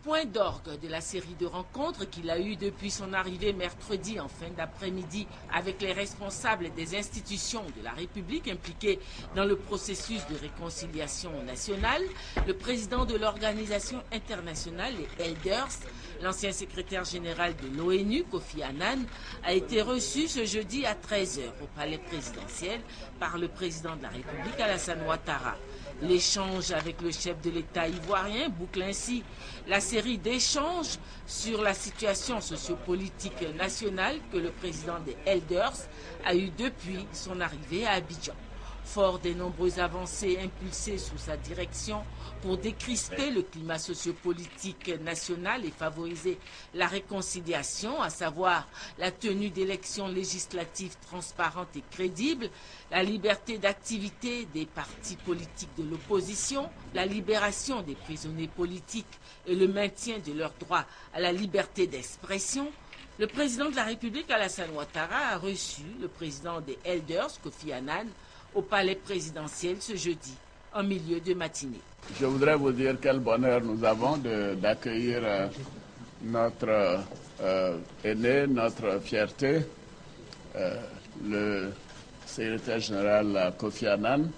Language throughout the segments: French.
point d'orgue de la série de rencontres qu'il a eues depuis son arrivée mercredi en fin d'après-midi avec les responsables des institutions de la République impliquées dans le processus de réconciliation nationale, le président de l'organisation internationale, les Elders, l'ancien secrétaire général de l'ONU, Kofi Annan, a été reçu ce jeudi à 13h au palais présidentiel par le président de la République, Alassane Ouattara. L'échange avec le chef de l'État ivoirien boucle ainsi la série d'échanges sur la situation sociopolitique nationale que le président des Elders a eu depuis son arrivée à Abidjan. Fort des nombreuses avancées impulsées sous sa direction pour décrisper le climat sociopolitique national et favoriser la réconciliation, à savoir la tenue d'élections législatives transparentes et crédibles, la liberté d'activité des partis politiques de l'opposition, la libération des prisonniers politiques et le maintien de leur droit à la liberté d'expression, le président de la République, Alassane Ouattara, a reçu le président des Elders, Kofi Annan, au palais présidentiel ce jeudi, en milieu de matinée. Je voudrais vous dire quel bonheur nous avons d'accueillir notre aîné, notre fierté, le secrétaire général Kofi Annan,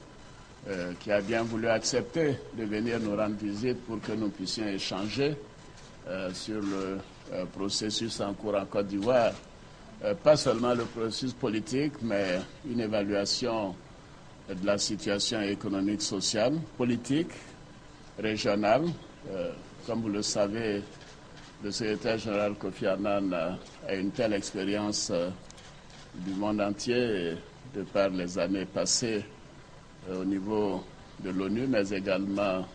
qui a bien voulu accepter de venir nous rendre visite pour que nous puissions échanger sur le processus en cours en Côte d'Ivoire. Pas seulement le processus politique, mais une évaluation de la situation économique, sociale, politique, régionale. Comme vous le savez, le secrétaire général Kofi Annan a une telle expérience du monde entier, de par les années passées au niveau de l'ONU, mais également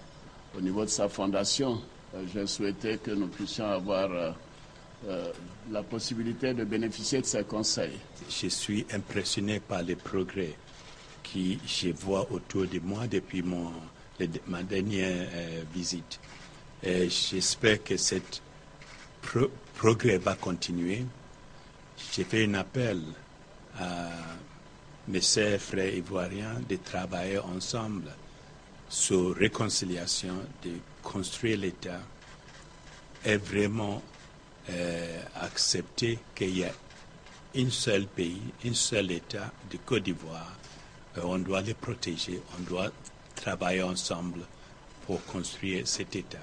au niveau de sa fondation. J'ai souhaité que nous puissions avoir la possibilité de bénéficier de ses conseils. Je suis impressionné par les progrès que je vois autour de moi depuis ma dernière visite. J'espère que ce progrès va continuer. J'ai fait un appel à mes chers frères ivoiriens de travailler ensemble sur réconciliation, de construire l'État et vraiment accepter qu'il y a un seul pays, un seul État de Côte d'Ivoire. On doit les protéger, on doit travailler ensemble pour construire cet État.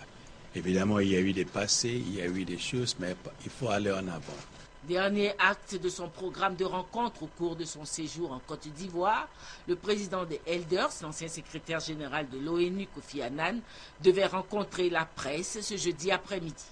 Évidemment, il y a eu des passés, il y a eu des choses, mais il faut aller en avant. Dernier acte de son programme de rencontre au cours de son séjour en Côte d'Ivoire, le président des Elders, l'ancien secrétaire général de l'ONU, Kofi Annan, devait rencontrer la presse ce jeudi après-midi.